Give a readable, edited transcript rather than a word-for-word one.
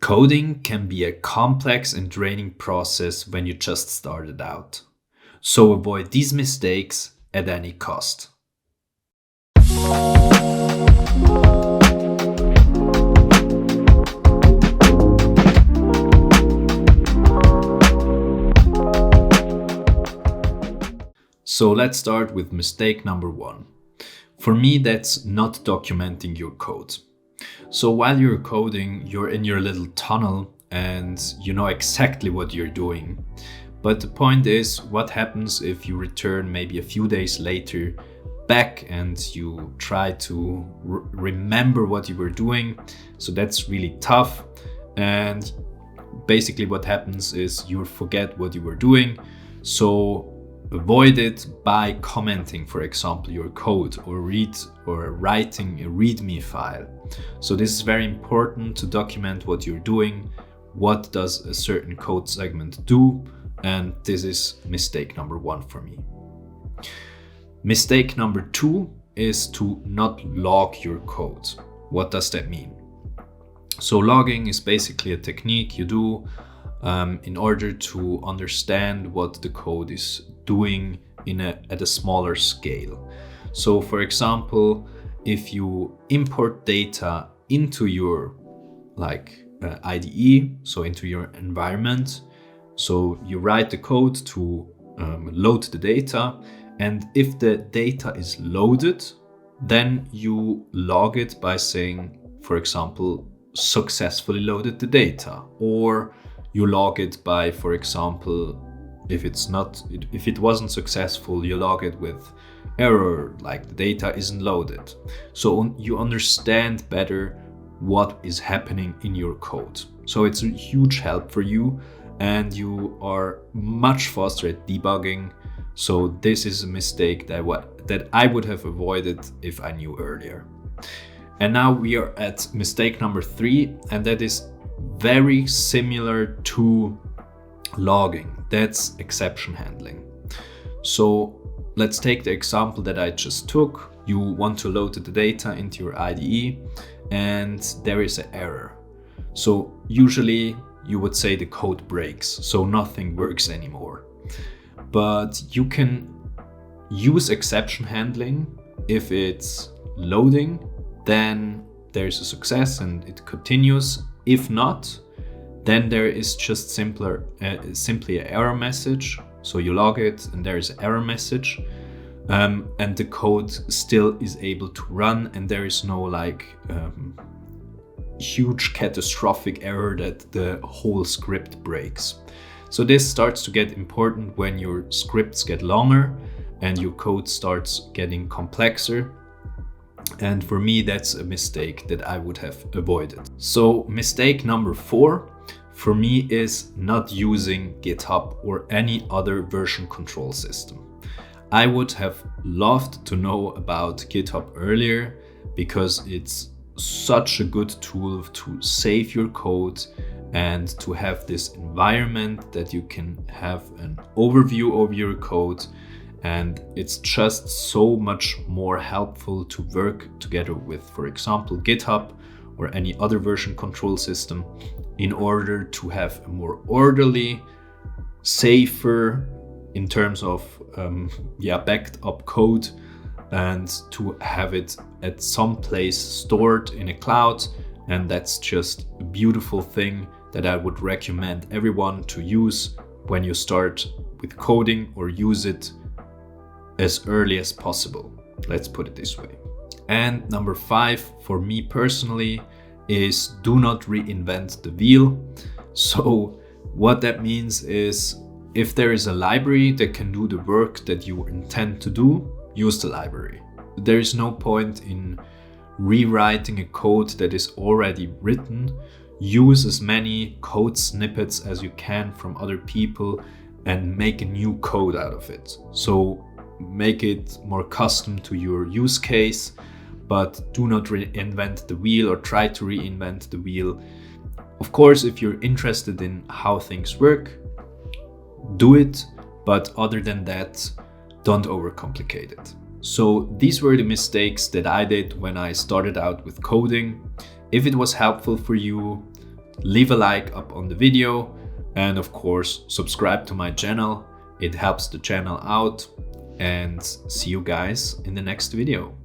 Coding can be a complex and draining process when you just started out. So avoid these mistakes at any cost. So let's start with mistake number 1. For me, that's not documenting your code. So while you're coding, you're in your little tunnel and you know exactly what you're doing. But the point is, what happens if you return maybe a few days later back and you try to remember what you were doing? So that's really tough. And basically what happens is you forget what you were doing. So avoid it by commenting, for example, your code or writing a README file. So this is very important to document what you're doing. What does a certain code segment do? And this is mistake number 1 for me. Mistake number 2 is to not log your code. What does that mean? So logging is basically a technique you do in order to understand what the code is doing at a smaller scale. So for example, if you import data into your IDE, so into your environment, so you write the code to load the data, and if the data is loaded, then you log it by saying, for example, successfully loaded the data, or you log it by, for example, if it wasn't successful, you log it with error, like the data isn't loaded. So you understand better what is happening in your code. So it's a huge help for you and you are much faster at debugging. So this is a mistake that I would have avoided if I knew earlier. And now we are at mistake number 3, and that is very similar to logging. That's exception handling. So let's take the example that I just took. You want to load the data into your IDE and there is an error. So usually you would say the code breaks, so nothing works anymore. But you can use exception handling. If it's loading, then there's a success and it continues. If not, then there is just simply an error message. So you log it and there is an error message, and the code still is able to run, and there is no huge catastrophic error that the whole script breaks. So this starts to get important when your scripts get longer and your code starts getting complexer. And for me, that's a mistake that I would have avoided. So mistake number 4 for me is not using GitHub or any other version control system. I would have loved to know about GitHub earlier because it's such a good tool to save your code and to have this environment that you can have an overview of your code. And it's just so much more helpful to work together with, for example, GitHub or any other version control system in order to have a more orderly, safer in terms of backed up code, and to have it at some place stored in a cloud. And that's just a beautiful thing that I would recommend everyone to use when you start with coding, or use it as early as possible. Let's put it this way. And number 5 for me personally is do not reinvent the wheel. So what that means is, if there is a library that can do the work that you intend to do, use the library. There is no point in rewriting a code that is already written. Use as many code snippets as you can from other people and make a new code out of it. So make it more custom to your use case, but do not reinvent the wheel or try to reinvent the wheel. Of course, if you're interested in how things work, do it, but other than that, don't overcomplicate it. So these were the mistakes that I did when I started out with coding. If it was helpful for you, leave a like up on the video, and of course subscribe to my channel. It helps the channel out, and see you guys in the next video.